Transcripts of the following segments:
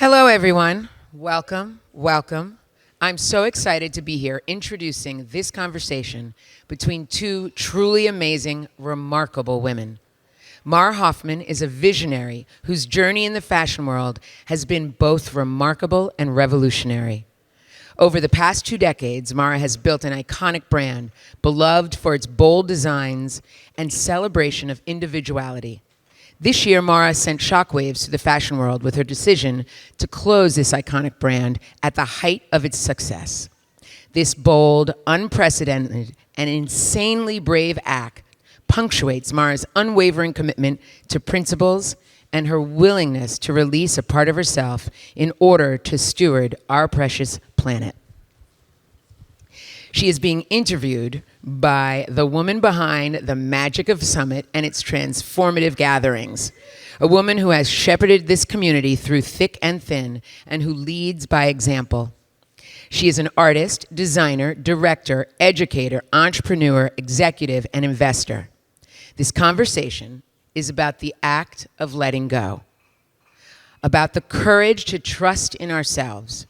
Hello, everyone. Welcome, welcome. I'm so excited to be here introducing this conversation between two truly amazing, remarkable women. Mara Hoffman is a visionary whose journey in the fashion world has been both remarkable and revolutionary. Over the past 2 decades, Mara has built an iconic brand, beloved for its bold designs and celebration of individuality. This year, Mara sent shockwaves to the fashion world with her decision to close this iconic brand at the height of its success. This bold, unprecedented, and insanely brave act punctuates Mara's unwavering commitment to principles and her willingness to release a part of herself in order to steward our precious planet. She is being interviewed by the woman behind the magic of Summit and its transformative gatherings, a woman who has shepherded this community through thick and thin and who leads by example. She is an artist, designer, director, educator, entrepreneur, executive, and investor. This conversation is about the act of letting go, about the courage to trust in ourselves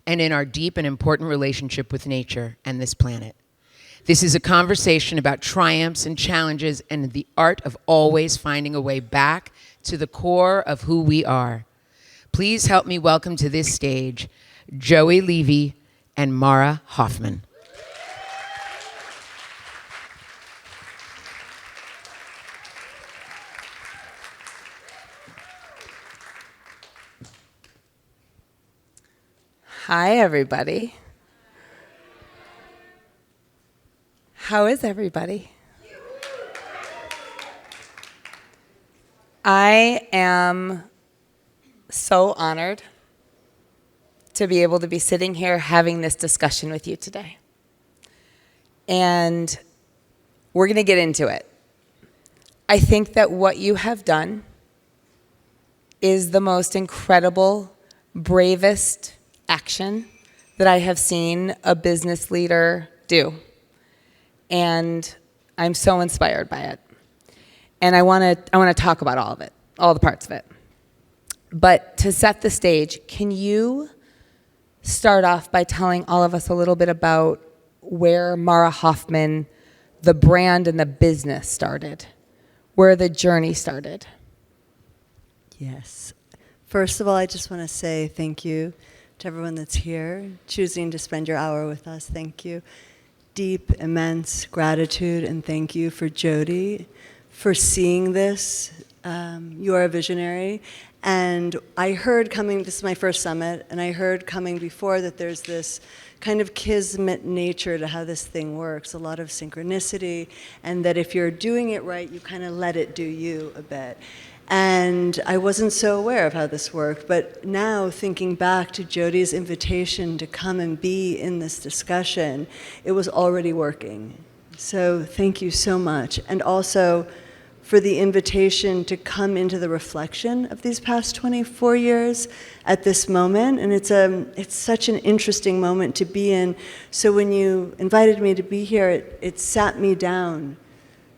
and in our deep and important relationship with nature and this planet. This is a conversation about triumphs and challenges and the art of always finding a way back to the core of who we are. Please help me welcome to this stage Joey Levy and Mara Hoffman. Hi, everybody. How is everybody? I am so honored to be able to be sitting here having this discussion with you today. And we're going to get into it. I think that what you have done is the most incredible, bravest action that I have seen a business leader do. And I'm so inspired by it. And I want to talk about all of it, all the parts of it. But to set the stage, can you start off by telling all of us a little bit about where Mara Hoffman, the brand and the business started, where the journey started? Yes. First of all, I just want to say thank you to everyone that's here, choosing to spend your hour with us. Thank you. Deep, immense gratitude, and thank you for Jody for seeing this. You are a visionary. And I heard coming, this is my first summit, and I heard coming before that there's this kind of kismet nature to how this thing works, a lot of synchronicity, and that if you're doing it right, you kind of let it do you a bit. And I wasn't so aware of how this worked, but now thinking back to Jody's invitation to come and be in this discussion, it was already working. So thank you so much. And also for the invitation to come into the reflection of these past 24 years at this moment. And it's such an interesting moment to be in. So when you invited me to be here, it sat me down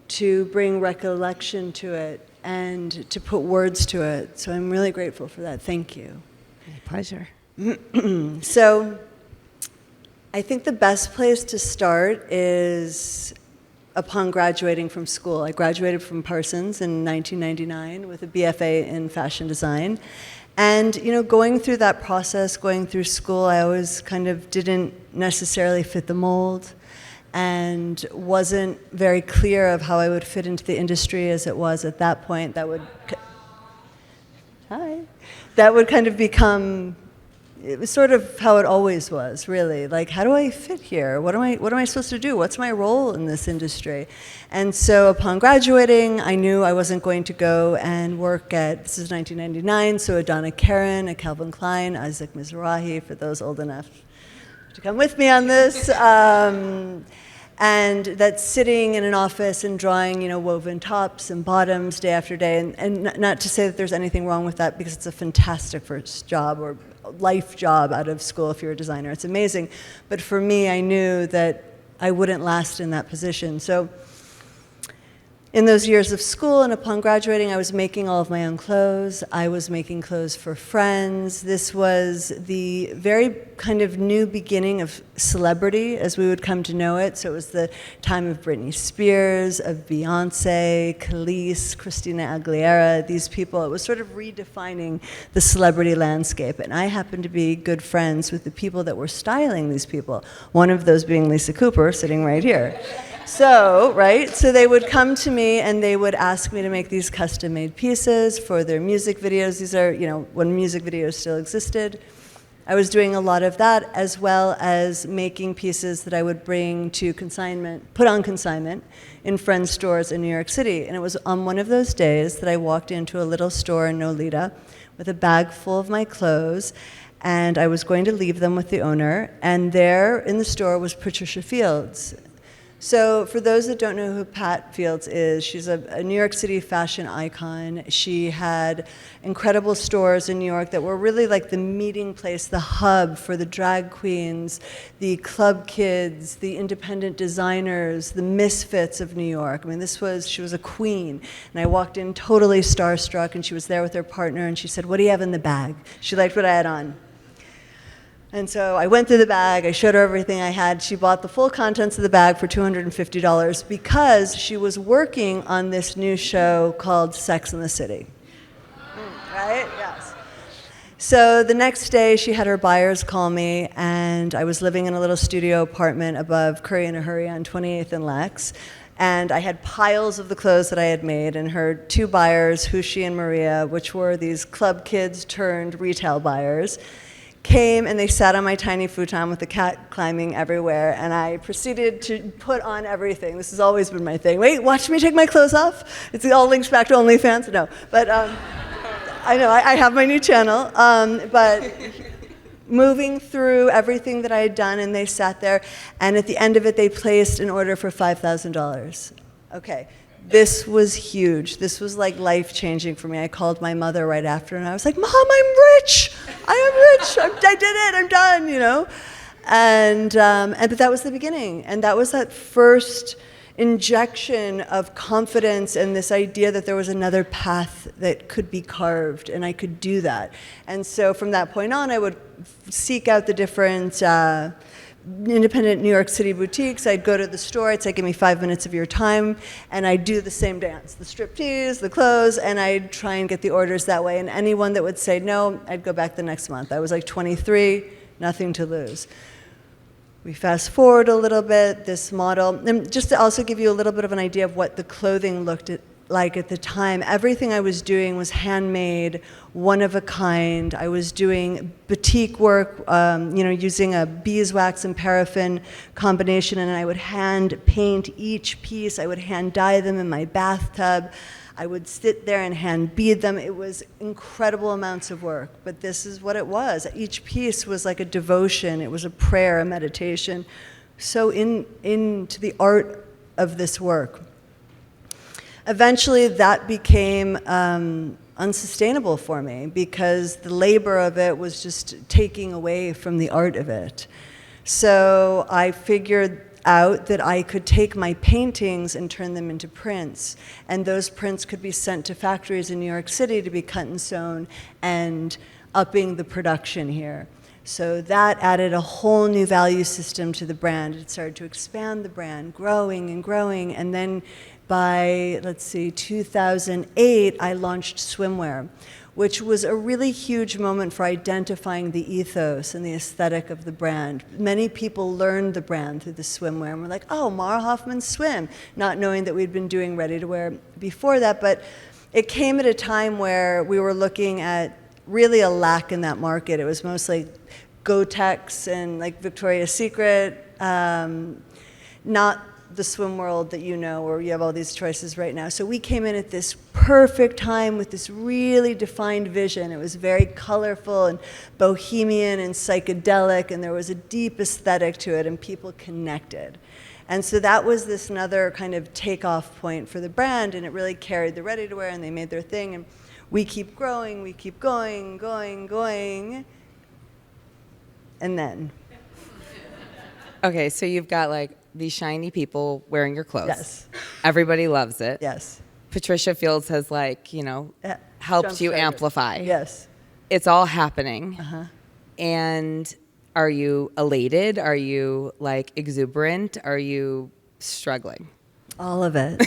to bring recollection to it and to put words to it. So I'm really grateful for that. Thank you. My pleasure. So I think the best place to start is upon graduating from school. I graduated from Parsons in 1999 with a BFA in fashion design. And going through that process, going through school, I always kind of didn't necessarily fit the mold and wasn't very clear of how I would fit into the industry as it was at that point. That would kind of become, it was sort of how it always was, really. Like, how do I fit here? What am I supposed to do? What's my role in this industry? And so upon graduating, I knew I wasn't going to go and work at, this is 1999, so a Donna Karan, a Calvin Klein, Isaac Mizrahi, for those old enough to come with me on this. And that's sitting in an office and drawing, woven tops and bottoms day after day. And not to say that there's anything wrong with that, because it's a fantastic first job or life job out of school if you're a designer. It's amazing. But for me, I knew that I wouldn't last in that position. So in those years of school and upon graduating, I was making all of my own clothes. I was making clothes for friends. This was the very kind of new beginning of celebrity as we would come to know it. So it was the time of Britney Spears, of Beyonce, Khalees, Christina Aguilera, these people. It was sort of redefining the celebrity landscape. And I happened to be good friends with the people that were styling these people, one of those being Lisa Cooper, sitting right here. So they would come to me and they would ask me to make these custom-made pieces for their music videos. These are, when music videos still existed. I was doing a lot of that, as well as making pieces that I would bring to put on consignment in friends' stores in New York City. And it was on one of those days that I walked into a little store in Nolita with a bag full of my clothes, and I was going to leave them with the owner. And there in the store was Patricia Fields. So for those that don't know who Pat Fields is, she's a New York City fashion icon. She had incredible stores in New York that were really like the meeting place, the hub for the drag queens, the club kids, the independent designers, the misfits of New York. I mean, she was a queen. And I walked in totally starstruck, and she was there with her partner, and she said, "What do you have in the bag?" She liked what I had on. And so I went through the bag, I showed her everything I had. She bought the full contents of the bag for $250 because she was working on this new show called Sex and the City. Right? Yes. So the next day she had her buyers call me, and I was living in a little studio apartment above Curry in a Hurry on 28th and Lex. And I had piles of the clothes that I had made, and her two buyers, Hushi and Maria, which were these club kids turned retail buyers, came and they sat on my tiny futon with the cat climbing everywhere, and I proceeded to put on everything. This has always been my thing. Wait, watch me take my clothes off? It all links back to OnlyFans? No. But I know, I have my new channel. But moving through everything that I had done, and they sat there, and at the end of it, they placed an order for $5,000. Okay. This was huge. This was like life-changing for me. I called my mother right after, and I was like, "Mom, I'm rich. I am rich. I did it. I'm done." But that was the beginning, and that was that first injection of confidence and this idea that there was another path that could be carved, and I could do that. And so from that point on, I would seek out the different independent New York City boutiques. I'd go to the store, I'd say, "Give me 5 minutes of your time," and I'd do the same dance, the striptease, the clothes, and I'd try and get the orders that way. And anyone that would say no, I'd go back the next month. I was like 23, nothing to lose. We fast forward a little bit, this model, and just to also give you a little bit of an idea of what the clothing looked like at the time, everything I was doing was handmade, one of a kind. I was doing batik work, using a beeswax and paraffin combination, and I would hand paint each piece. I would hand dye them in my bathtub. I would sit there and hand bead them. It was incredible amounts of work, but this is what it was. Each piece was like a devotion. It was a prayer, a meditation. So into the art of this work. Eventually, that became unsustainable for me because the labor of it was just taking away from the art of it. So I figured out that I could take my paintings and turn them into prints, and those prints could be sent to factories in New York City to be cut and sewn, and upping the production here. So that added a whole new value system to the brand. It started to expand the brand, growing and growing, and then by, 2008, I launched swimwear, which was a really huge moment for identifying the ethos and the aesthetic of the brand. Many people learned the brand through the swimwear and were like, "Oh, Mara Hoffman swim," not knowing that we'd been doing ready-to-wear before that. But it came at a time where we were looking at really a lack in that market. It was mostly Gotex and like Victoria's Secret, not the swim world that you know, where you have all these choices right now. So we came in at this perfect time with this really defined vision. It was very colorful and bohemian and psychedelic, and there was a deep aesthetic to it, and people connected. And so that was this another kind of takeoff point for the brand, and it really carried the ready-to-wear, and they made their thing, and we keep growing, we keep going, and then. Okay, so you've got like these shiny people wearing your clothes. Yes. Everybody loves it. Yes. Patricia Fields has helped you Jump-started. amplify. Yes. It's all happening. Uh-huh. And are you elated? Are you exuberant? Are you struggling? All of it.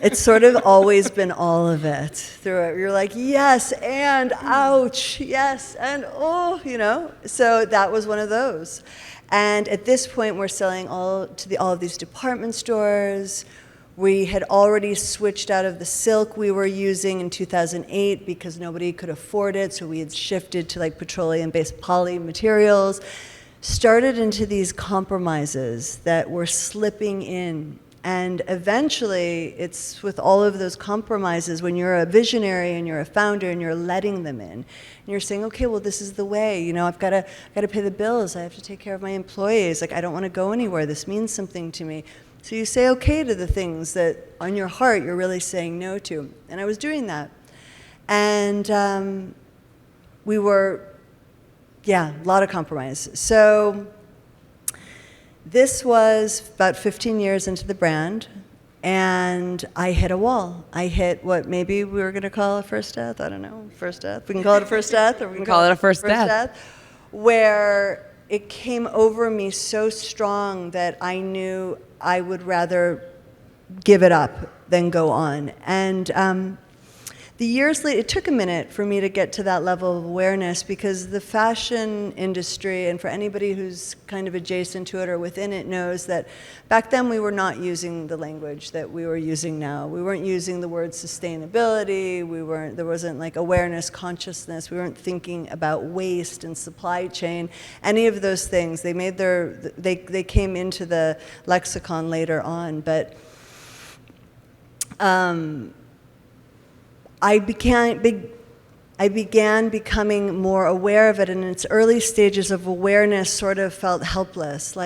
It's sort of always been all of it through it. You're like, yes, and ouch, yes, and oh. So that was one of those. And at this point, we're selling all of these department stores. We had already switched out of the silk we were using in 2008 because nobody could afford it, so we had shifted to petroleum-based poly materials. Started into these compromises that were slipping in. And eventually, it's with all of those compromises, when you're a visionary and you're a founder and you're letting them in, and you're saying, okay, well, this is the way. I've got to pay the bills. I have to take care of my employees. I don't want to go anywhere. This means something to me. So you say okay to the things that on your heart you're really saying no to. And I was doing that. And we were, a lot of compromise. So this was about 15 years into the brand, and I hit a wall. I hit what maybe we were going to call a first death. I don't know, first death. We can call it a first death, or we can call it a first death. Where it came over me so strong that I knew I would rather give it up than go on. And the years later, it took a minute for me to get to that level of awareness, because the fashion industry, and for anybody who's kind of adjacent to it or within it, knows that back then we were not using the language that we were using now. We weren't using the word sustainability. There wasn't awareness, consciousness. We weren't thinking about waste and supply chain, any of those things. They came into the lexicon later on, but I began becoming more aware of it, and in its early stages of awareness sort of felt helpless.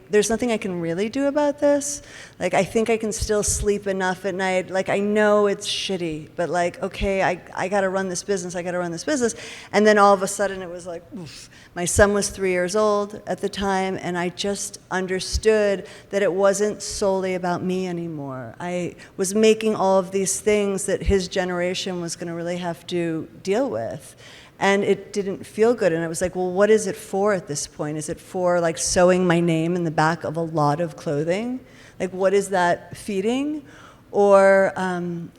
There's nothing I can really do about this. I think I can still sleep enough at night. I know it's shitty, but okay, I gotta run this business, And then all of a sudden it was oof. My son was 3 years old at the time, and I just understood that it wasn't solely about me anymore. I was making all of these things that his generation was gonna really have to deal with. And it didn't feel good. And I was well, what is it for at this point? Is it for sewing my name in the back of a lot of clothing? What is that feeding? Or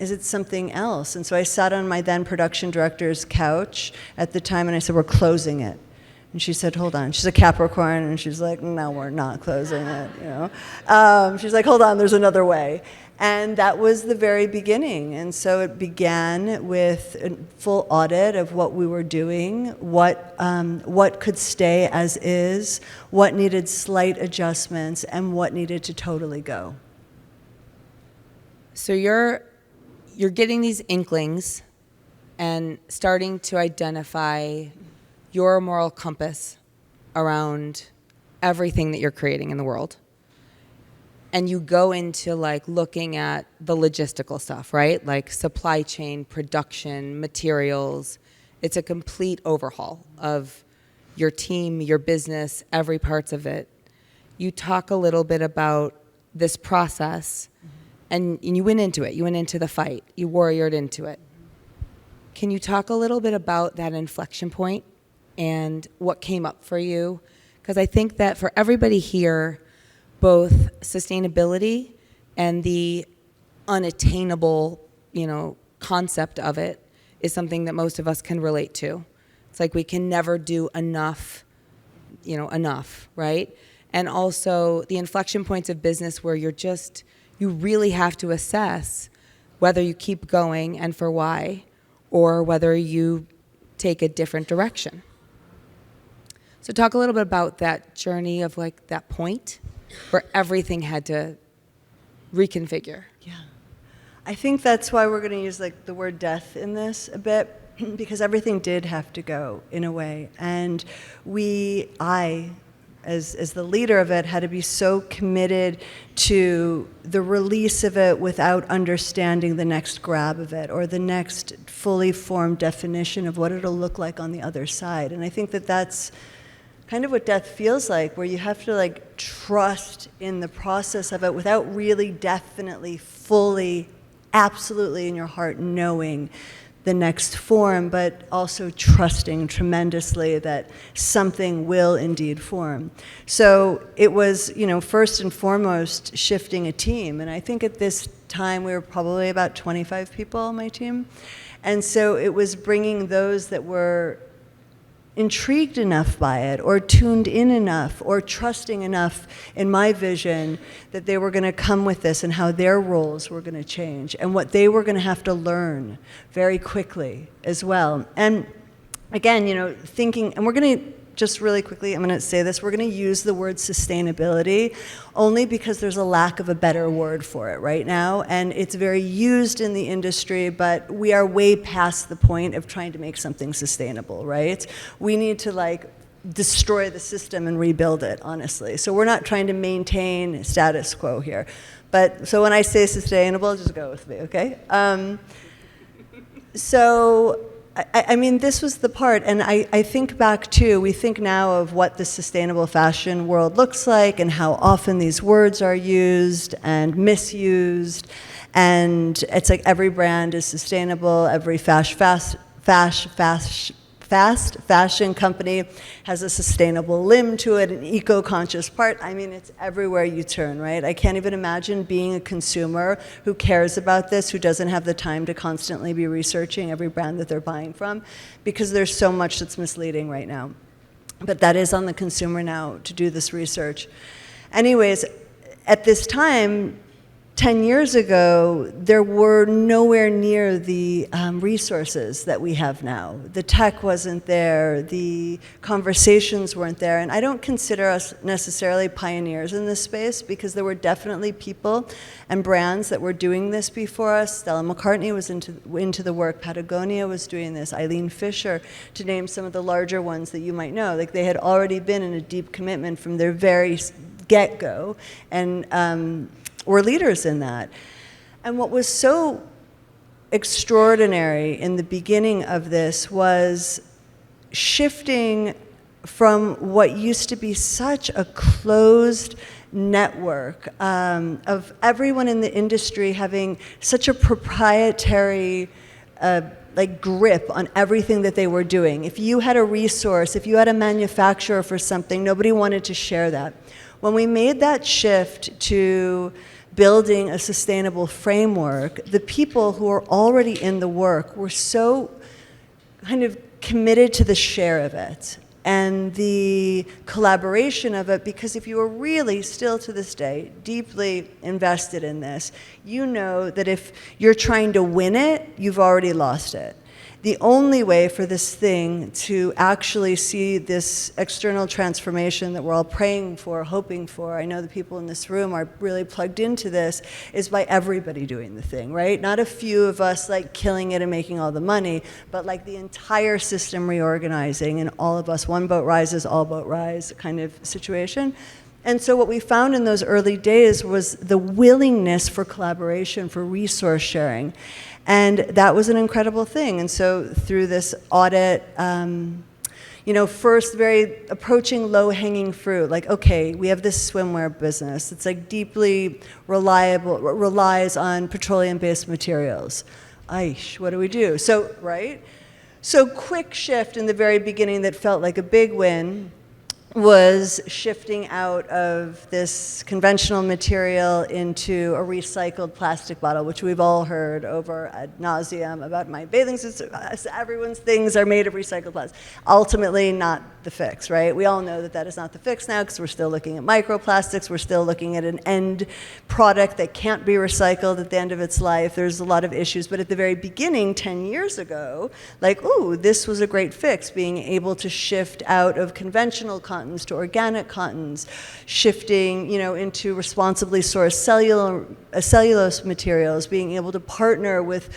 is it something else? And so I sat on my then production director's couch at the time, and I said, we're closing it. And she said, hold on. She's a Capricorn, and she's no, we're not closing it. She's hold on, there's another way. And that was the very beginning. And so it began with a full audit of what we were doing, what could stay as is, what needed slight adjustments, and what needed to totally go. So you're getting these inklings and starting to identify your moral compass around everything that you're creating in the world. And you go into looking at the logistical stuff, right? Supply chain, production, materials. It's a complete overhaul of your team, your business, every parts of it. You talk a little bit about this process, and you went into it. You went into the fight. You warriored into it. Can you talk a little bit about that inflection point and what came up for you? Because I think that for everybody here, both sustainability and the unattainable, concept of it is something that most of us can relate to. It's we can never do enough, right? And also the inflection points of business where you really have to assess whether you keep going and for why, or whether you take a different direction. So talk a little bit about that journey of that point where everything had to reconfigure. Yeah. I think that's why we're going to use the word death in this a bit, because everything did have to go in a way. And I, as the leader of it, had to be so committed to the release of it without understanding the next grab of it or the next fully formed definition of what it'll look like on the other side. And I think that's kind of what death feels like, where you have to like trust in the process of it without really definitely, fully, absolutely in your heart knowing the next form, but also trusting tremendously that something will indeed form. So it was, first and foremost, shifting a team. And I think at this time we were probably about 25 people on my team. And so it was bringing those that were intrigued enough by it, or tuned in enough, or trusting enough in my vision that they were going to come with this and how their roles were going to change and what they were going to have to learn very quickly as well. And again, thinking, and we're going to just really quickly, I'm going to say this, we're going to use the word sustainability only because there's a lack of a better word for it right now, and it's very used in the industry, but we are way past the point of trying to make something sustainable, right? We need to destroy the system and rebuild it, honestly. So we're not trying to maintain status quo here. But so when I say sustainable, just go with me, okay? I mean, this was the part, and I think back too, we think now of what the sustainable fashion world looks like and how often these words are used and misused, and it's like every brand is sustainable, every fast fashion company has a sustainable limb to it, an eco-conscious part. I mean, it's everywhere you turn, right? I can't even imagine being a consumer who cares about this, who doesn't have the time to constantly be researching every brand that they're buying from, because there's so much that's misleading right now. But that is on the consumer now to do this research. Anyways, at this time, 10 years ago, there were nowhere near the resources that we have now. The tech wasn't there, the conversations weren't there, and I don't consider us necessarily pioneers in this space because there were definitely people and brands that were doing this before us. Stella McCartney was into the work, Patagonia was doing this, Eileen Fisher, to name some of the larger ones that you might know. Like they had already been in a deep commitment from their very get-go, and were leaders in that. And what was so extraordinary in the beginning of this was shifting from what used to be such a closed network of everyone in the industry having such a proprietary grip on everything that they were doing. If you had a resource, if you had a manufacturer for something, nobody wanted to share that. When we made that shift to building a sustainable framework, the people who were already in the work were so kind of committed to the share of it and the collaboration of it, because if you are really still to this day deeply invested in this, you know that if you're trying to win it, you've already lost it. The only way for this thing to actually see this external transformation that we're all praying for, hoping for, I know the people in this room are really plugged into this, is by everybody doing the thing, right? Not a few of us killing it and making all the money, but the entire system reorganizing and all of us, one boat rises, all boat rise kind of situation. And so what we found in those early days was the willingness for collaboration, for resource sharing. And that was an incredible thing. And so through this audit, first very approaching low-hanging fruit, okay, we have this swimwear business. It's deeply relies on petroleum-based materials. Aish, what do we do? So, right? So quick shift in the very beginning that felt like a big win was shifting out of this conventional material into a recycled plastic bottle, which we've all heard over ad nauseum about my bathing suits. Everyone's things are made of recycled plastic. Ultimately, not the fix, right? We all know that that is not the fix now because we're still looking at microplastics. We're still looking at an end product that can't be recycled at the end of its life. There's a lot of issues. But at the very beginning, 10 years ago, ooh, this was a great fix, being able to shift out of conventional cottons to organic cottons, shifting, into responsibly sourced cellulose materials, being able to partner with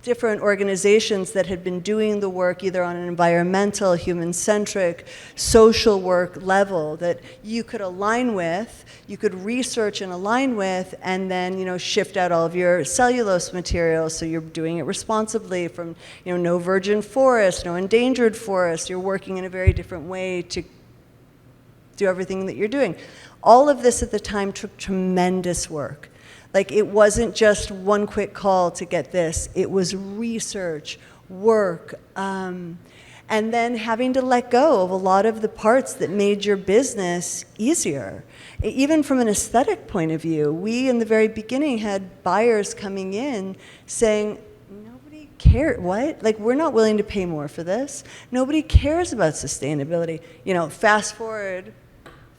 different organizations that had been doing the work either on an environmental, human-centric, social work level that you could align with, you could research and align with, and then, shift out all of your cellulose materials so you're doing it responsibly from, no virgin forest, no endangered forest. You're working in a very different way to do everything that you're doing. All of this at the time took tremendous work. Like, it wasn't just one quick call to get this. It was research, work, and then having to let go of a lot of the parts that made your business easier. Even from an aesthetic point of view, we in the very beginning had buyers coming in saying, nobody cares, what? Like, we're not willing to pay more for this. Nobody cares about sustainability. You know, fast forward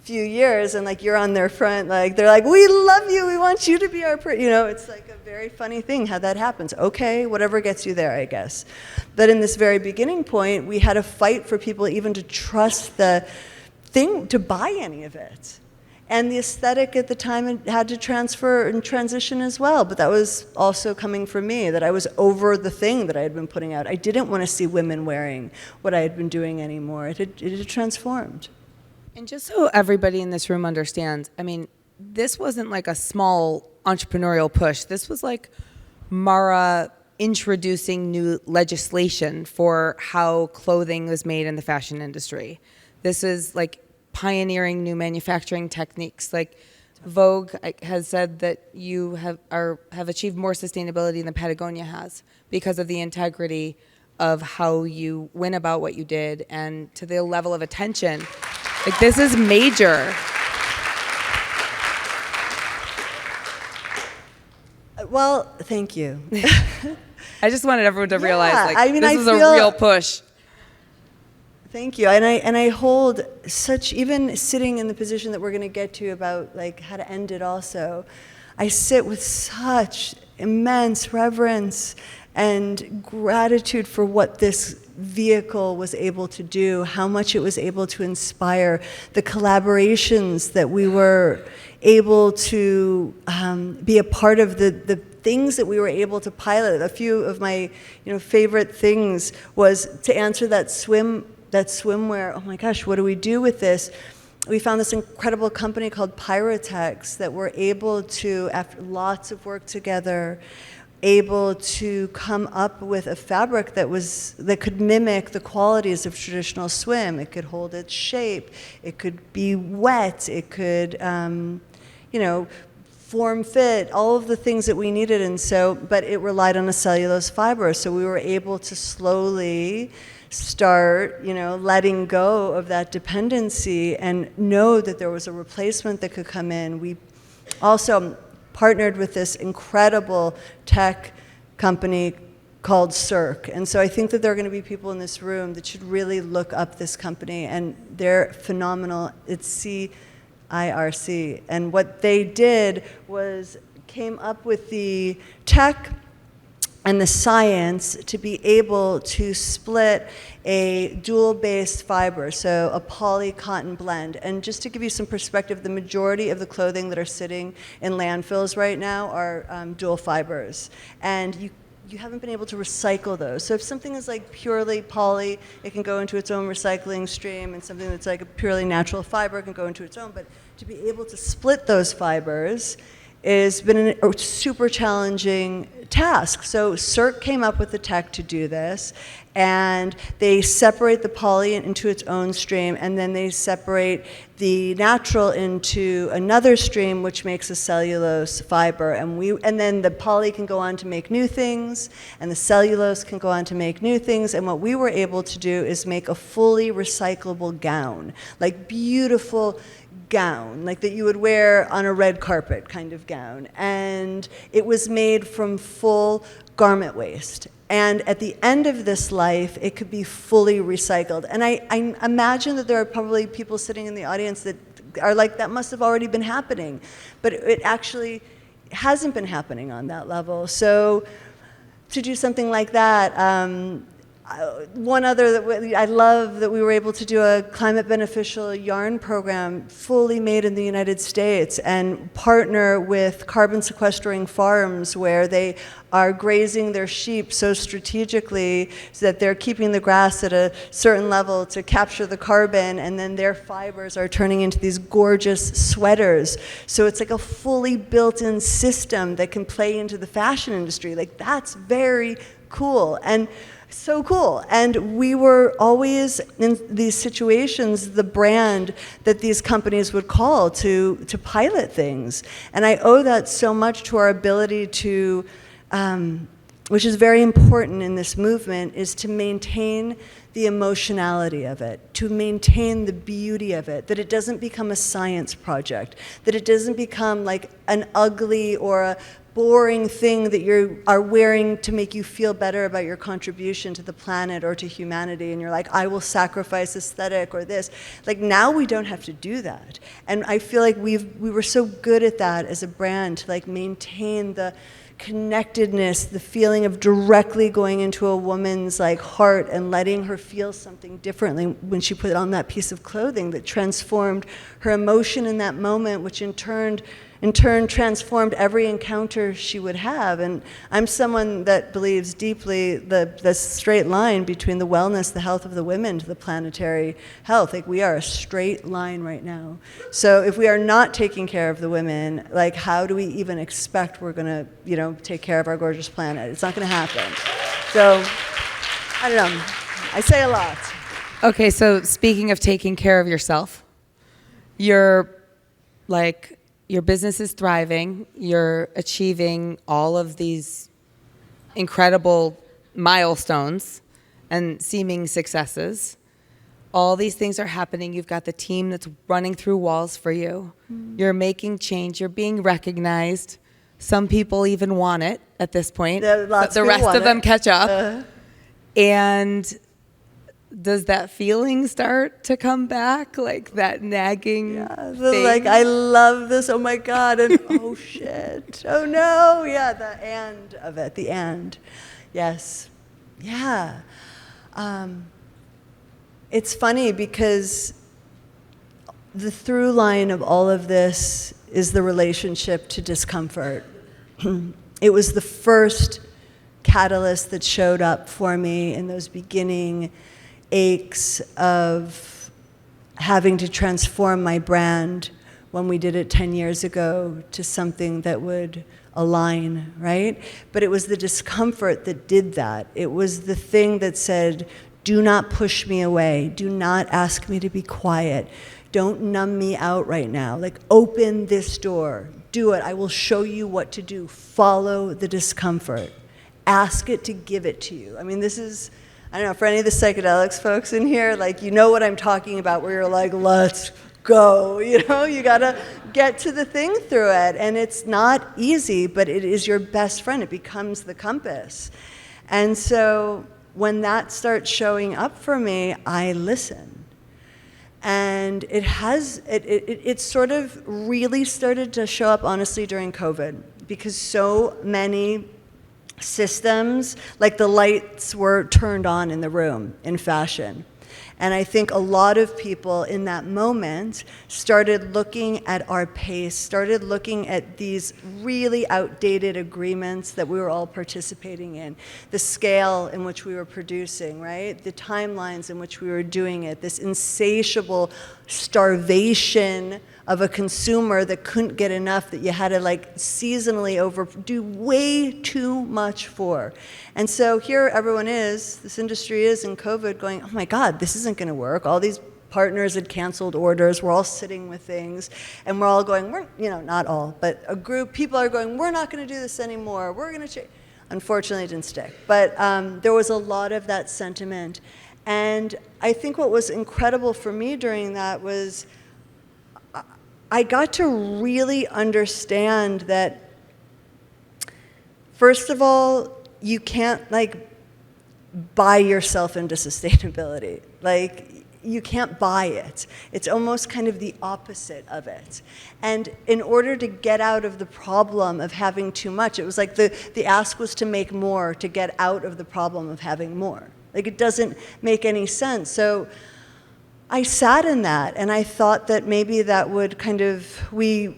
few years and like you're on their front, like they're like, we love you, we want you to be our you know, it's like a very funny thing how that happens. Okay, whatever gets you there, I guess. But in this very beginning point, we had to fight for people even to trust the thing, to buy any of it. And the aesthetic at the time had to transfer and transition as well. But that was also coming from me, that I was over the thing that I had been putting out. I didn't want to see women wearing what I had been doing anymore. It had transformed. And just so everybody in this room understands, I mean, this wasn't like a small entrepreneurial push. This was like Mara introducing new legislation for how clothing was made in the fashion industry. This is like pioneering new manufacturing techniques. Like Vogue has said that you have achieved more sustainability than Patagonia has because of the integrity of how you went about what you did and to the level of attention. Like, this is major. Well, thank you. I just wanted everyone to realize, like, I mean, this is a real push. Thank you. And I hold such, even sitting in the position that we're going to get to about like how to end it also, I sit with such immense reverence and gratitude for what this vehicle was able to do, how much it was able to inspire, the collaborations that we were able to be a part of, the things that we were able to pilot. A few of my favorite things was to answer that swimwear, oh my gosh, what do we do with this? We found this incredible company called Pyrotex that were able to, after lots of work together, able to come up with a fabric that could mimic the qualities of traditional swim. It could hold its shape. It could be wet. It could, form fit, all of the things that we needed. And so, but it relied on a cellulose fiber. So we were able to slowly start, letting go of that dependency and know that there was a replacement that could come in. We also partnered with this incredible tech company called Cirque. And so I think that there are going to be people in this room that should really look up this company, and they're phenomenal. It's CIRC. And what they did was came up with the tech and the science to be able to split a dual-based fiber, so a poly-cotton blend. And just to give you some perspective, the majority of the clothing that are sitting in landfills right now are dual fibers. And you haven't been able to recycle those. So if something is like purely poly, it can go into its own recycling stream, and something that's like a purely natural fiber can go into its own. But to be able to split those fibers has been a super challenging task. So Cirque came up with the tech to do this, and they separate the poly into its own stream, and then they separate the natural into another stream, which makes a cellulose fiber. And then the poly can go on to make new things, and the cellulose can go on to make new things. And what we were able to do is make a fully recyclable gown, like beautiful gown, like that you would wear on a red carpet kind of gown. And it was made from full garment waste. And at the end of this life, it could be fully recycled. And I imagine that there are probably people sitting in the audience that are like, that must have already been happening. But it actually hasn't been happening on that level. So to do something like that, one other that I love, that we were able to do a climate beneficial yarn program fully made in the United States and partner with carbon sequestering farms where they are grazing their sheep so strategically so that they're keeping the grass at a certain level to capture the carbon, and then their fibers are turning into these gorgeous sweaters. So it's like a fully built-in system that can play into the fashion industry. Like, that's very cool. And So cool. And we were always in these situations, the brand that these companies would call to pilot things. And I owe that so much to our ability to, which is very important in this movement, is to maintain the emotionality of it, to maintain the beauty of it, that it doesn't become a science project, that it doesn't become like an ugly or a boring thing that you are wearing to make you feel better about your contribution to the planet or to humanity, and you're like, I will sacrifice aesthetic or this. Like, now we don't have to do that. And I feel like we were so good at that as a brand, to like maintain the connectedness, the feeling of directly going into a woman's like heart and letting her feel something differently when she put on that piece of clothing that transformed her emotion in that moment, which in turn transformed every encounter she would have. And I'm someone that believes deeply the straight line between the wellness, the health of the women to the planetary health. Like, we are a straight line right now. So if we are not taking care of the women, like, how do we even expect we're gonna, take care of our gorgeous planet? It's not gonna happen. So, I don't know, I say a lot. Okay, so speaking of taking care of yourself, your business is thriving, you're achieving all of these incredible milestones and seeming successes. All these things are happening. You've got the team that's running through walls for you. You're making change. You're being recognized. Some people even want it at this point. Lots the of people rest want of them it. catch up. And does that feeling start to come back, like that nagging thing? Like, I love this, oh my God, and oh shit, oh no, yeah, the and of it, the and, yes, yeah. It's funny because the through line of all of this is the relationship to discomfort. It was the first catalyst that showed up for me in those beginning aches of having to transform my brand when we did it 10 years ago to something that would align, right? But it was the discomfort that did that. It was the thing that said, do not push me away. Do not ask me to be quiet. Don't numb me out right now. Like, open this door. Do it. I will show you what to do. Follow the discomfort. Ask it to give it to you. I mean, this is, I don't know, for any of the psychedelics folks in here, like, you know what I'm talking about, where you're like, let's go, you gotta get to the thing through it. And it's not easy, but it is your best friend. It becomes the compass. And so when that starts showing up for me, I listen. And it sort of really started to show up, honestly, during COVID, because so many systems, like the lights were turned on in the room in fashion. And I think a lot of people in that moment started looking at our pace, started looking at these really outdated agreements that we were all participating in, the scale in which we were producing, right? The timelines in which we were doing it, this insatiable starvation of a consumer that couldn't get enough, that you had to like seasonally overdo way too much for. And so here everyone is, this industry is in COVID going, oh my God, this isn't gonna work. All these partners had canceled orders, we're all sitting with things, and we're all going, not all, but a group, people are going, we're not gonna do this anymore, we're gonna change. Unfortunately, it didn't stick. But there was a lot of that sentiment. And I think what was incredible for me during that was I got to really understand that, first of all, you can't buy yourself into sustainability. You can't buy it. It's almost kind of the opposite of it. And in order to get out of the problem of having too much, it was like the ask was to make more to get out of the problem of having more. It doesn't make any sense. So I sat in that, and I thought that maybe that would kind of, we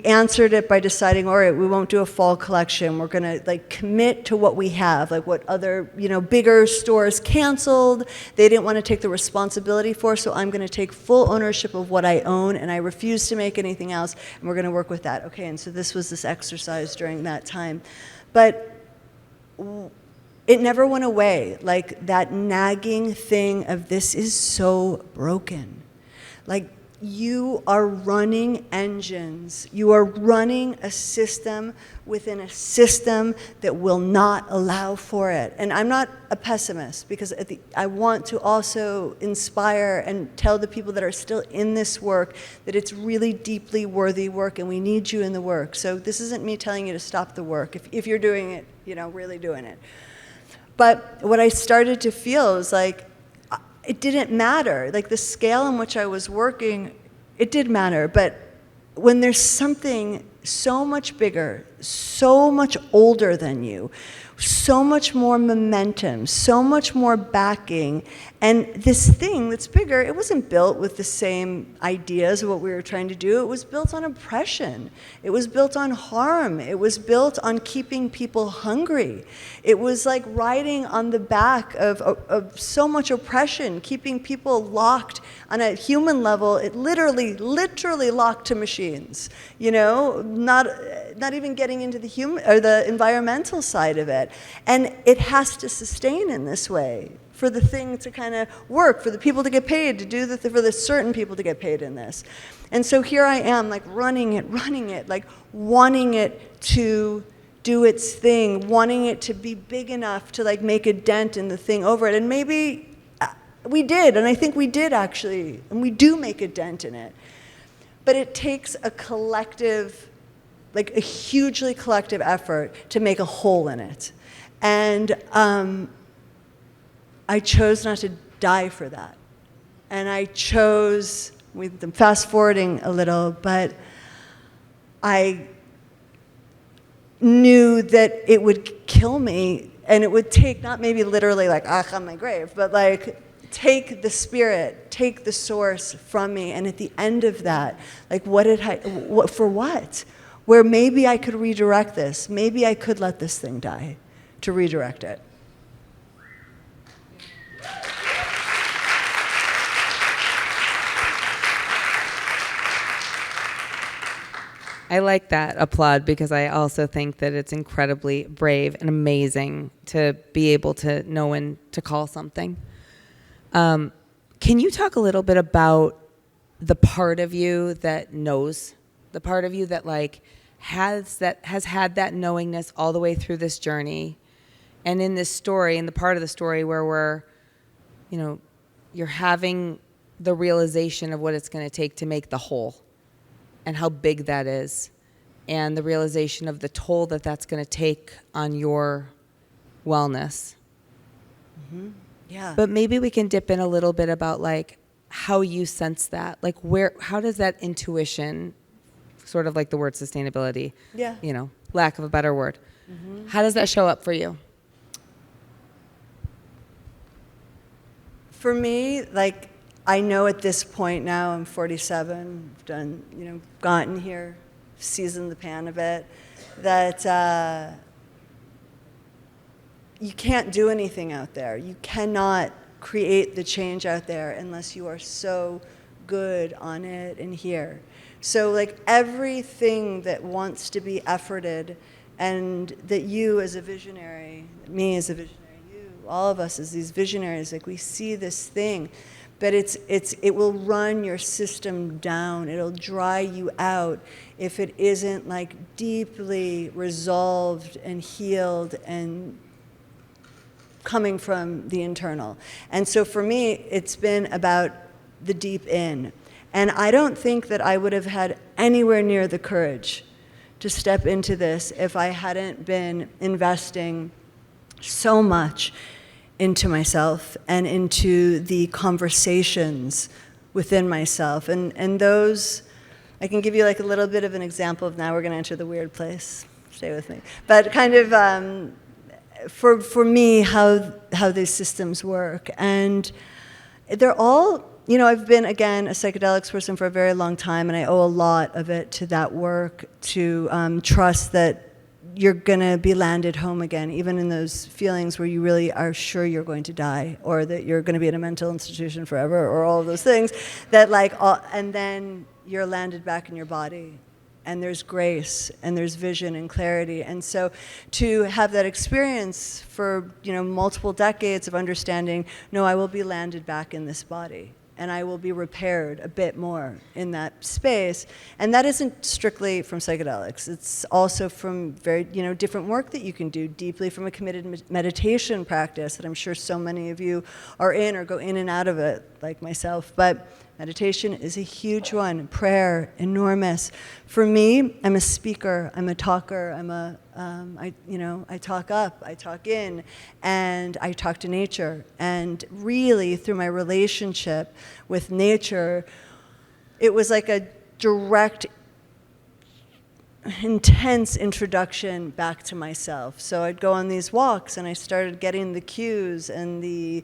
answered it by deciding, all right, we won't do a fall collection. We're gonna commit to what we have, what other bigger stores canceled. They didn't want to take the responsibility for, so I'm gonna take full ownership of what I own, and I refuse to make anything else, and we're gonna work with that. Okay, and so this was this exercise during that time. But it never went away. Like that nagging thing of this is so broken. Like you are running engines. You are running a system within a system that will not allow for it. And I'm not a pessimist, because I want to also inspire and tell the people that are still in this work that it's really deeply worthy work and we need you in the work. So this isn't me telling you to stop the work if you're doing it, really doing it. But what I started to feel was like, it didn't matter. Like the scale in which I was working, it did matter. But when there's something so much bigger, so much older than you, so much more momentum, so much more backing, and this thing that's bigger, it wasn't built with the same ideas of what we were trying to do. It was built on oppression. It was built on harm. It was built on keeping people hungry. It was like riding on the back of so much oppression, keeping people locked on a human level. It literally locked to machines, not even getting into the human or the environmental side of it. And it has to sustain in this way for the thing to kind of work, for the people to get paid, to do for the certain people to get paid in this. And so here I am, like running it, like wanting it to do its thing, wanting it to be big enough to like make a dent in the thing over it. And maybe we did, and I think we did actually, and we do make a dent in it. But it takes a collective, like a hugely collective effort to make a hole in it. And I chose not to die for that. And I chose, I'm fast forwarding a little, but I knew that it would kill me, and it would take, not maybe literally like, on my grave, but like take the spirit, take the source from me. And at the end of that, like for what? Where maybe I could redirect this. Maybe I could let this thing die to redirect it. I like that applaud, because I also think that it's incredibly brave and amazing to be able to know when to call something. Can you talk a little bit about the part of you that knows, the part of you that like has had that knowingness all the way through this journey, and in this story, in the part of the story where you're having the realization of what it's going to take to make the whole, and how big that is, and the realization of the toll that that's going to take on your wellness. Mm-hmm. Yeah. But maybe we can dip in a little bit about like how you sense that, like how does that intuition, sort of like the word sustainability, lack of a better word, how does that show up for you? For me, like, I know at this point now, I'm 47, I've done, gotten here, seasoned the pan a bit, that you can't do anything out there. You cannot create the change out there unless you are so good on it and here. So like everything that wants to be efforted, and that you as a visionary, me as a visionary, you, all of us as these visionaries, like we see this thing, but it will run your system down. It'll dry you out if it isn't like deeply resolved and healed and coming from the internal. And so for me, it's been about the deep in. And I don't think that I would have had anywhere near the courage to step into this if I hadn't been investing so much into myself and into the conversations within myself. And those, I can give you like a little bit of an example of, now we're gonna enter the weird place, stay with me. But kind of, for me, how these systems work. And they're all, I've been, again, a psychedelics person for a very long time, and I owe a lot of it to that work, to trust that you're going to be landed home again, even in those feelings where you really are sure you're going to die, or that you're going to be in a mental institution forever, or all of those things, that and then you're landed back in your body. and there's grace, and there's vision and clarity. And so to have that experience for, multiple decades of understanding, no, I will be landed back in this body, and I will be repaired a bit more in that space. And that isn't strictly from psychedelics. It's also from very, different work that you can do deeply from a committed meditation practice that I'm sure so many of you are in or go in and out of it, like myself. But meditation is a huge one. Prayer, enormous. For me, I'm a speaker. I'm a talker. I talk up, I talk in, and I talk to nature. And really, through my relationship with nature, it was like a direct, intense introduction back to myself. So I'd go on these walks, and I started getting the cues and the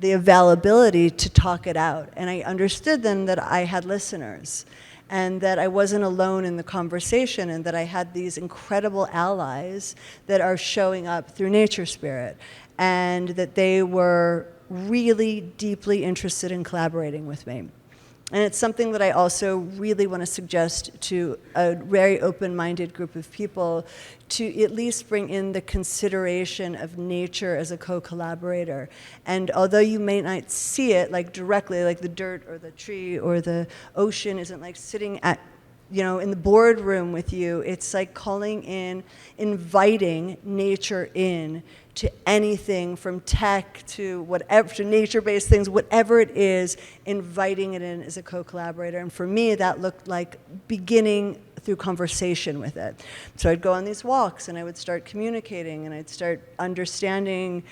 availability to talk it out. And I understood then that I had listeners, and that I wasn't alone in the conversation, and that I had these incredible allies that are showing up through nature spirit, and that they were really deeply interested in collaborating with me. And it's something that I also really want to suggest to a very open-minded group of people, to at least bring in the consideration of nature as a co-collaborator. And although you may not see it like directly, like the dirt or the tree or the ocean isn't like sitting at, in the boardroom with you, it's like calling in, inviting nature in to anything from tech to whatever, to nature-based things, whatever it is, inviting it in as a co-collaborator. And for me, that looked like beginning through conversation with it. So I'd go on these walks, and I would start communicating, and I'd start understanding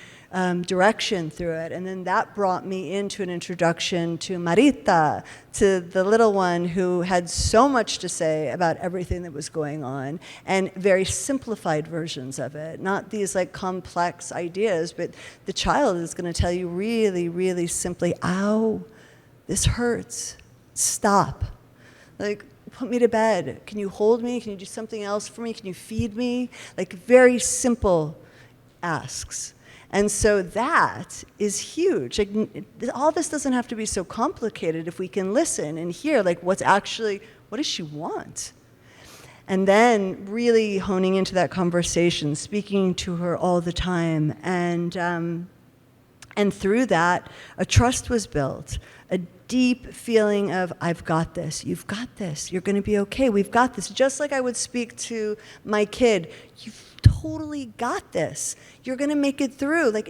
direction through it. And then that brought me into an introduction to Marita, to the little one who had so much to say about everything that was going on, and very simplified versions of it. Not these like complex ideas, but the child is going to tell you really, really simply, ow, this hurts, stop. Like, put me to bed. Can you hold me? Can you do something else for me? Can you feed me? Like very simple asks. And so that is huge. Like, all this doesn't have to be so complicated if we can listen and hear, like, what does she want? And then really honing into that conversation, speaking to her all the time. And through that, a trust was built, a deep feeling of, I've got this, you've got this, you're going to be okay, we've got this. Just like I would speak to my kid, you've totally got this. You're going to make it through. Like,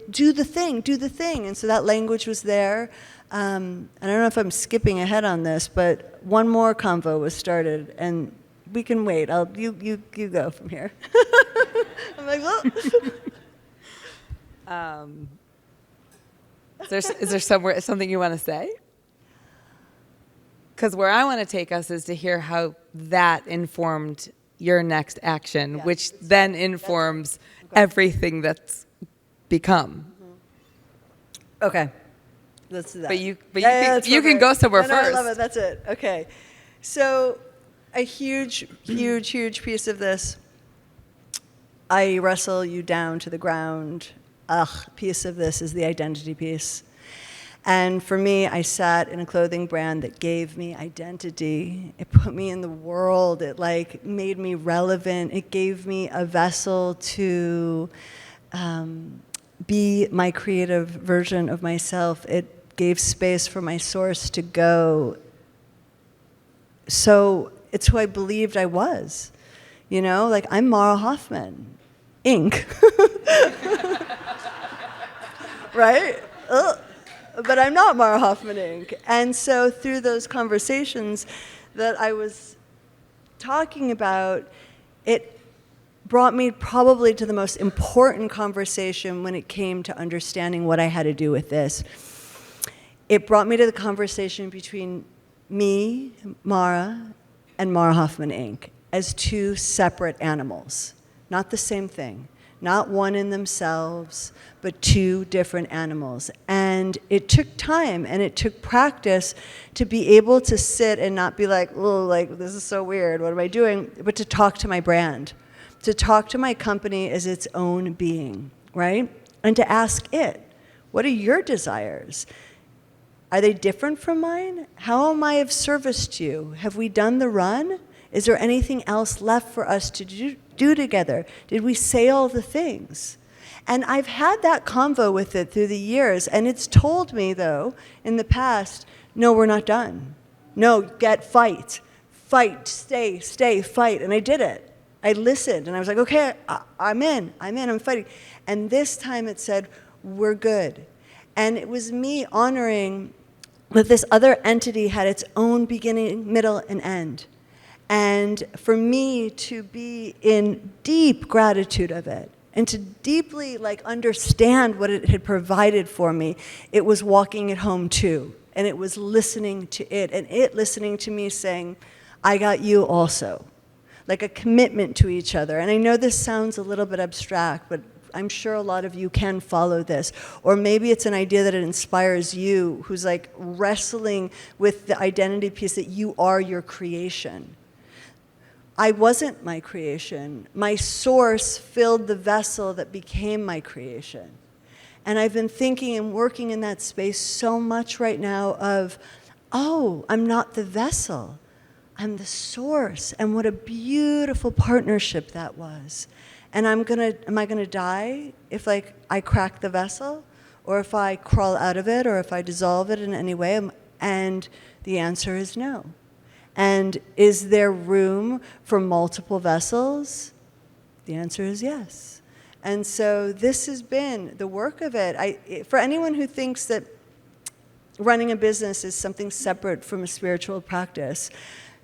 do the thing. And so that language was there. I don't know if I'm skipping ahead on this, but one more convo was started, and we can wait. You go from here. I'm like, well. Is there something you want to say? Because where I want to take us is to hear how that informed your next action, Yeah, which then informs everything that's become. Okay, let's do that. But you can go somewhere no, first. I love it. That's it. Okay, so a huge piece of this, I wrestle you down to the ground. Piece of this is the identity piece. And for me, I sat in a clothing brand that gave me identity. It put me in the world. It like made me relevant. It gave me a vessel to be my creative version of myself. It gave space for my source to go. So it's who I believed I was. Like, I'm Mara Hoffman, Inc. Right? Ugh. But I'm not Mara Hoffman, Inc. And so through those conversations that I was talking about, it brought me probably to the most important conversation when it came to understanding what I had to do with this. It brought me to the conversation between me, Mara, and Mara Hoffman, Inc. as two separate animals, not the same thing. Not one in themselves, but two different animals. And it took time and it took practice to be able to sit and not be like, oh, like, this is so weird, what am I doing? But to talk to my brand, to talk to my company as its own being, right? And to ask it, what are your desires? Are they different from mine? How am I of service to you? Have we done the run? Is there anything else left for us to do together? Did we say all the things? And I've had that convo with it through the years, and it's told me, though, in the past, no, we're not done. No, fight, stay, fight. And I did it. I listened, and I was like, okay, I'm in, I'm fighting. And this time it said, we're good. And it was me honoring that this other entity had its own beginning, middle, and end. And for me to be in deep gratitude of it, and to deeply understand what it had provided for me, it was walking it home too. And it was listening to it, and it listening to me saying, I got you also. Like a commitment to each other. And I know this sounds a little bit abstract, but I'm sure a lot of you can follow this. Or maybe it's an idea that it inspires you, who's wrestling with the identity piece that you are your creation. I wasn't my creation. My source filled the vessel that became my creation. And I've been thinking and working in that space so much right now of, oh, I'm not the vessel. I'm the source. And what a beautiful partnership that was. And am I gonna die if I crack the vessel? Or if I crawl out of it? Or if I dissolve it in any way? And the answer is no. And is there room for multiple vessels? The answer is yes. And so this has been the work of it. For anyone who thinks that running a business is something separate from a spiritual practice,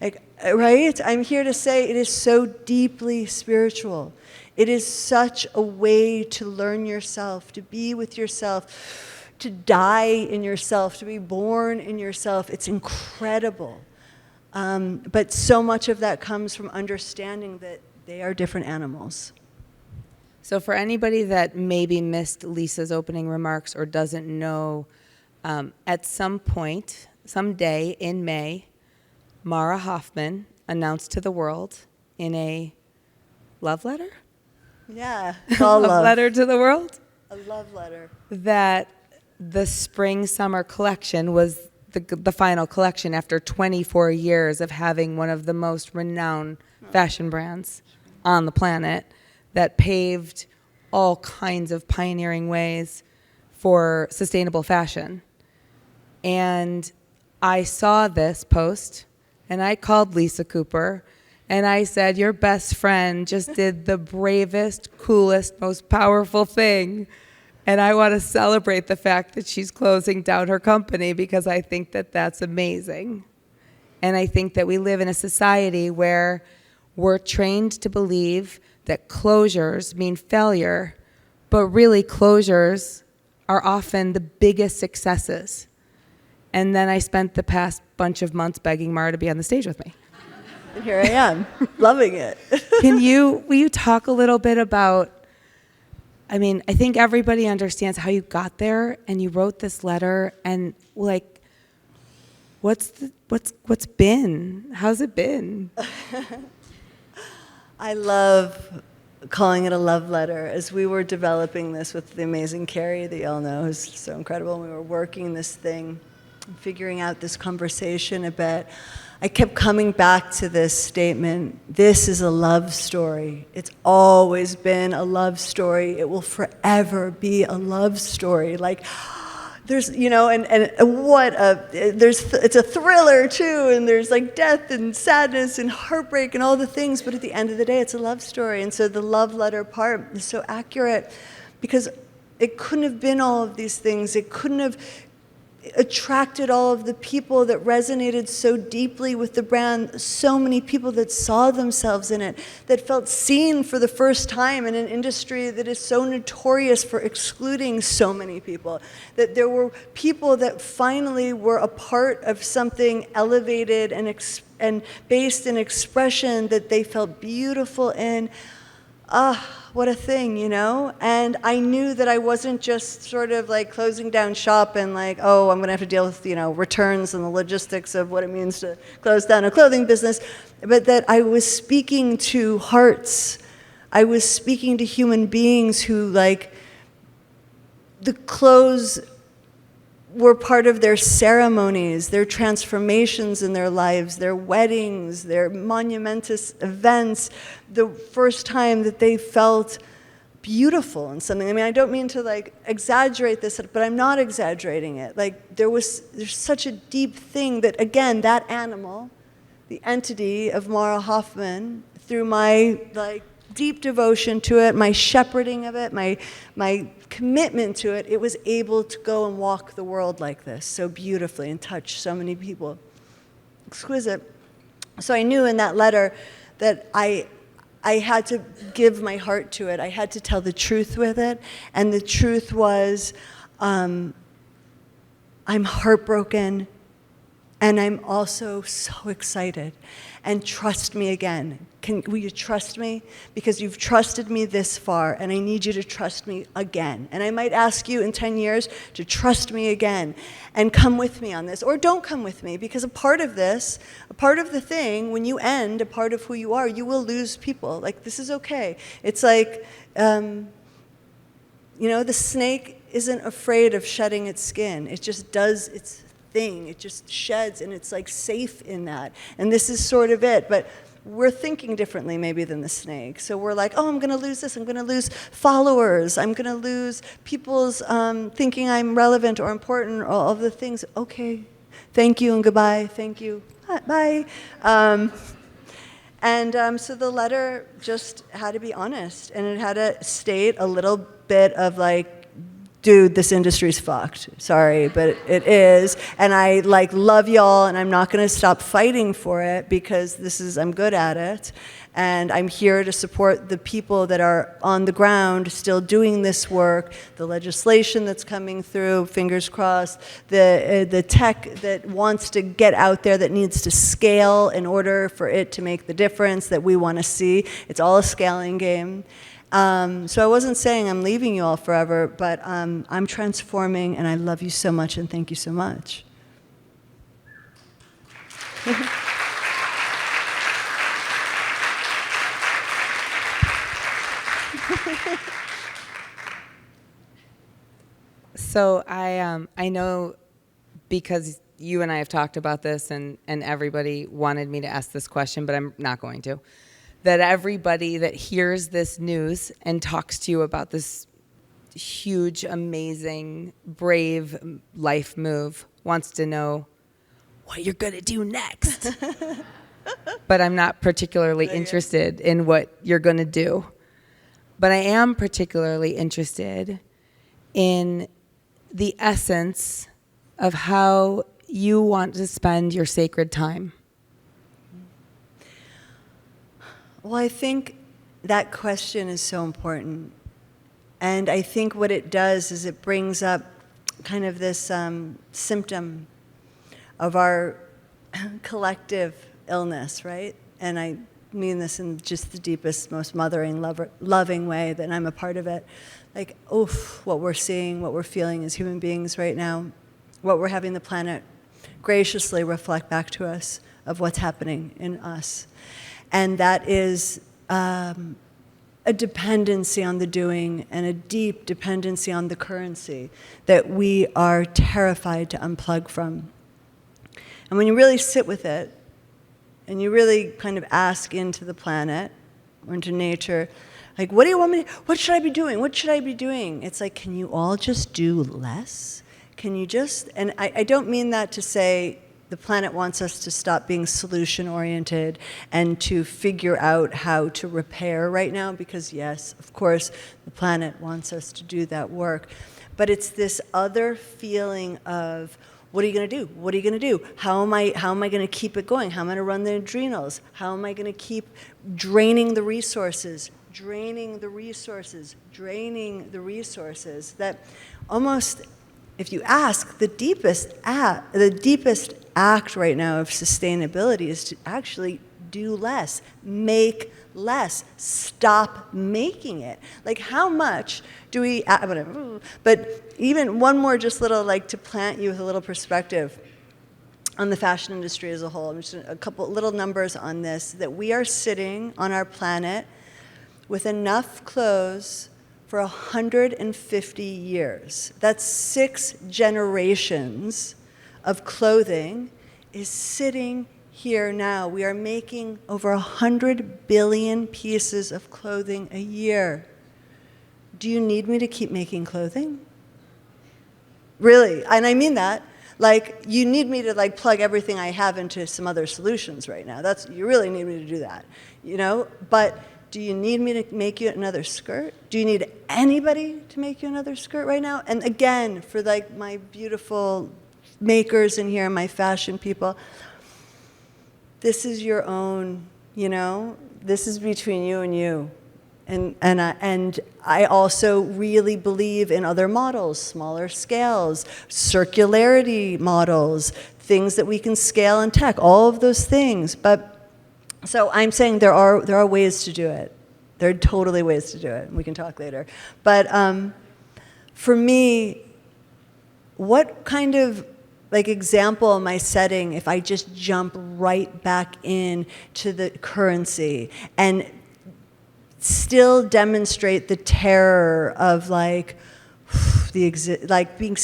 right? I'm here to say it is so deeply spiritual. It is such a way to learn yourself, to be with yourself, to die in yourself, to be born in yourself. It's incredible. But so much of that comes from understanding that they are different animals. So for anybody that maybe missed Lisa's opening remarks or doesn't know, at some point, someday in May, Mara Hoffman announced to the world in a love letter? Yeah, it's all love. Letter to the world? A love letter. That the spring-summer collection was the final collection after 24 years of having one of the most renowned fashion brands on the planet that paved all kinds of pioneering ways for sustainable fashion. And I saw this post, and I called Lisa Cooper, and I said, your best friend just did the bravest, coolest, most powerful thing. And I want to celebrate the fact that she's closing down her company because I think that that's amazing. And I think that we live in a society where we're trained to believe that closures mean failure, but really closures are often the biggest successes. And then I spent the past bunch of months begging Mara to be on the stage with me. And here I am, loving it. Will you talk a little bit about, I think everybody understands how you got there and you wrote this letter and what's been? How's it been? I love calling it a love letter. As we were developing this with the amazing Carrie that you all know, who's so incredible, and we were working this thing, figuring out this conversation a bit, I kept coming back to this statement, this is a love story. It's always been a love story. It will forever be a love story. There's, it's a thriller too, and there's death and sadness and heartbreak and all the things, but at the end of the day, it's a love story. And so the love letter part is so accurate because it couldn't have been all of these things. It couldn't have attracted all of the people that resonated so deeply with the brand, so many people that saw themselves in it, that felt seen for the first time in an industry that is so notorious for excluding so many people, that there were people that finally were a part of something elevated and based in expression that they felt beautiful in. What a thing, And I knew that I wasn't just sort of closing down shop and I'm going to have to deal with, returns and the logistics of what it means to close down a clothing business, but that I was speaking to hearts. I was speaking to human beings who the clothes were part of their ceremonies, their transformations in their lives, their weddings, their monumentous events, the first time that they felt beautiful in something. I mean, I don't mean to like exaggerate this, but I'm not exaggerating it. Like there's such a deep thing that, again, that animal, the entity of Mara Hoffman, through my like deep devotion to it, my shepherding of it, my commitment to it, it was able to go and walk the world like this so beautifully and touch so many people. Exquisite. So I knew in that letter that I had to give my heart to it. I had to tell the truth with it. And the truth was, I'm heartbroken, and I'm also so excited. And trust me again. Will you trust me? Because you've trusted me this far, and I need you to trust me again. And I might ask you in 10 years to trust me again and come with me on this. Or don't come with me, because a part of this, a part of the thing, when you end a part of who you are, you will lose people. Like, this is okay. It's like, the snake isn't afraid of shedding its skin. It just does its thing. It just sheds, and it's like safe in that. And this is sort of it. But we're thinking differently maybe than the snake. So we're like, oh, I'm going to lose this. I'm going to lose followers. I'm going to lose people's thinking I'm relevant or important, or all of the things. Okay, thank you and goodbye. Thank you. Bye. So the letter just had to be honest, and it had to state a little bit of like, dude, this industry's fucked. Sorry, but it is. And I like love y'all, and I'm not gonna stop fighting for it, because I'm good at it. And I'm here to support the people that are on the ground still doing this work, the legislation that's coming through, fingers crossed, the tech that wants to get out there, that needs to scale in order for it to make the difference that we wanna see. It's all a scaling game. So I wasn't saying I'm leaving you all forever, but I'm transforming, and I love you so much, and thank you so much. So I know, because you and I have talked about this, and everybody wanted me to ask this question, but I'm not going to, that everybody that hears this news and talks to you about this huge, amazing, brave life move wants to know what you're going to do next. But I'm not particularly interested in what you're going to do. But I am particularly interested in the essence of how you want to spend your sacred time. Well, I think that question is so important. And I think what it does is it brings up kind of this symptom of our collective illness, right? And I mean this in just the deepest, most mothering, loving way, that I'm a part of it. Like, oof, what we're seeing, what we're feeling as human beings right now, what we're having the planet graciously reflect back to us of what's happening in us. And that is a dependency on the doing, and a deep dependency on the currency that we are terrified to unplug from. And when you really sit with it, and you really kind of ask into the planet or into nature, like, what do you want me to, what should I be doing? What should I be doing? It's like, can you all just do less? Can you just, and I don't mean that to say the planet wants us to stop being solution-oriented and to figure out how to repair right now, because yes, of course, the planet wants us to do that work. But it's this other feeling of, what are you going to do? What are you going to do? How am I going to keep it going? How am I going to run the adrenals? How am I going to keep draining the resources, that almost, if you ask, the deepest act right now of sustainability is to actually do less, make less, stop making it. Like, how much do we, whatever, but even one more just little, like, to plant you with a little perspective on the fashion industry as a whole. I'm just a couple little numbers on this, that we are sitting on our planet with enough clothes for 150 years. That's 6 generations of clothing is sitting here now. We are making over 100 billion pieces of clothing a year. Do you need me to keep making clothing? Really, and I mean that. Like, you need me to like plug everything I have into some other solutions right now. You really need me to do that, you know? But do you need me to make you another skirt? Do you need anybody to make you another skirt right now? And again, for like my beautiful makers in here, my fashion people, this is your own, you know? This is between you and you. And I also really believe in other models, smaller scales, circularity models, things that we can scale in tech, all of those things. But so I'm saying there are ways to do it. There are totally ways to do it. We can talk later. But for me, what kind of like example am I setting if I just jump right back in to the currency and still demonstrate the terror of like like being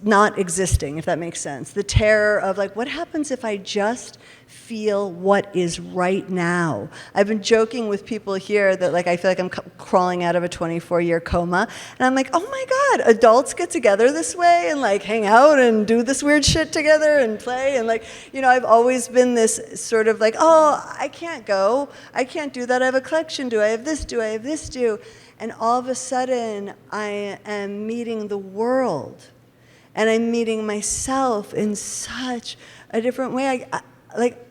not existing, if that makes sense. The terror of like, what happens if I just feel what is right now? I've been joking with people here that like I feel like I'm crawling out of a 24-year coma, and I'm like, oh my God, adults get together this way and like hang out and do this weird shit together and play, and like, you know, I've always been this sort of like, oh, I can't go, I can't do that, I have a collection, do I have this, do I have this, do? And all of a sudden, I am meeting the world, and I'm meeting myself in such a different way. Like,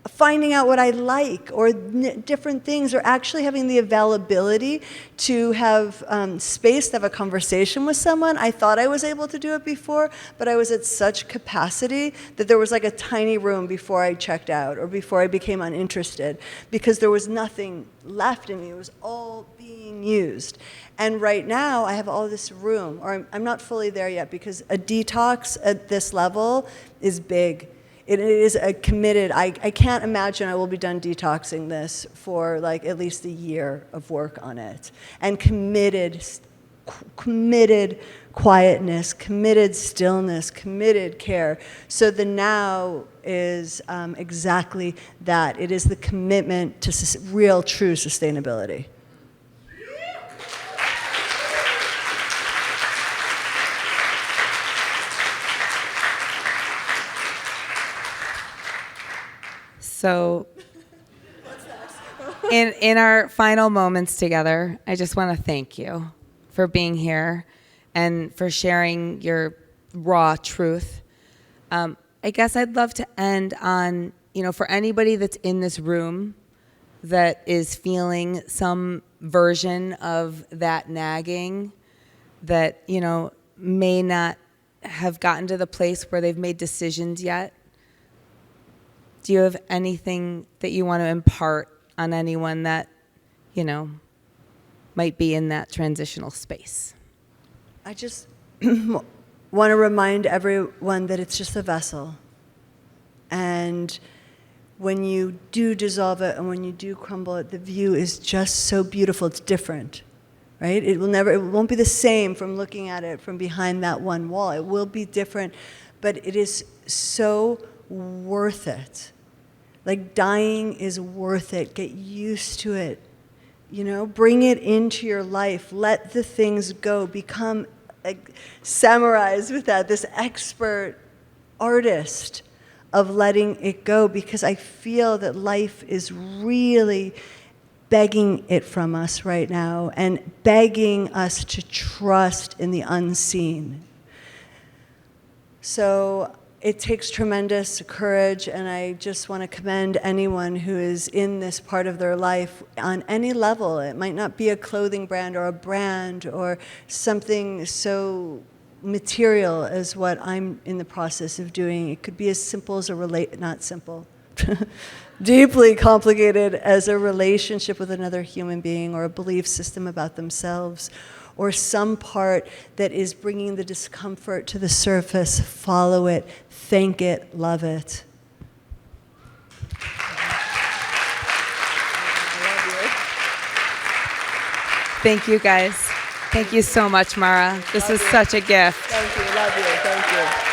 finding out what I like, or different things, or actually having the availability to have space to have a conversation with someone. I thought I was able to do it before, but I was at such capacity that there was like a tiny room before I checked out or before I became uninterested, because there was nothing left in me. It was all being used. And right now I have all this room, or I'm not fully there yet, because a detox at this level is big. It is a committed, I can't imagine I will be done detoxing this for like at least a year of work on it. And committed quietness, committed stillness, committed care. So the now is exactly that. It is the commitment to real, true sustainability. So in our final moments together, I just want to thank you for being here and for sharing your raw truth. I guess I'd love to end on, you know, for anybody that's in this room that is feeling some version of that nagging, that, you know, may not have gotten to the place where they've made decisions yet. Do you have anything that you want to impart on anyone that, you know, might be in that transitional space? I just want to remind everyone that it's just a vessel. And when you do dissolve it and when you do crumble it, the view is just so beautiful. It's different, right? It won't be the same from looking at it from behind that one wall. It will be different, but it is so worth it. Like, dying is worth it. Get used to it. You know, bring it into your life. Let the things go. Become like samurais with that, this expert artist of letting it go, because I feel that life is really begging it from us right now and begging us to trust in the unseen. So it takes tremendous courage, and I just want to commend anyone who is in this part of their life on any level. It might not be a clothing brand or a brand or something so material as what I'm in the process of doing. It could be as simple as not simple, deeply complicated as a relationship with another human being, or a belief system about themselves, or some part that is bringing the discomfort to the surface. Follow it, thank it, love it. Thank you, guys. Thank you so much, Mara. This was such a gift. Thank you. Love you. Thank you.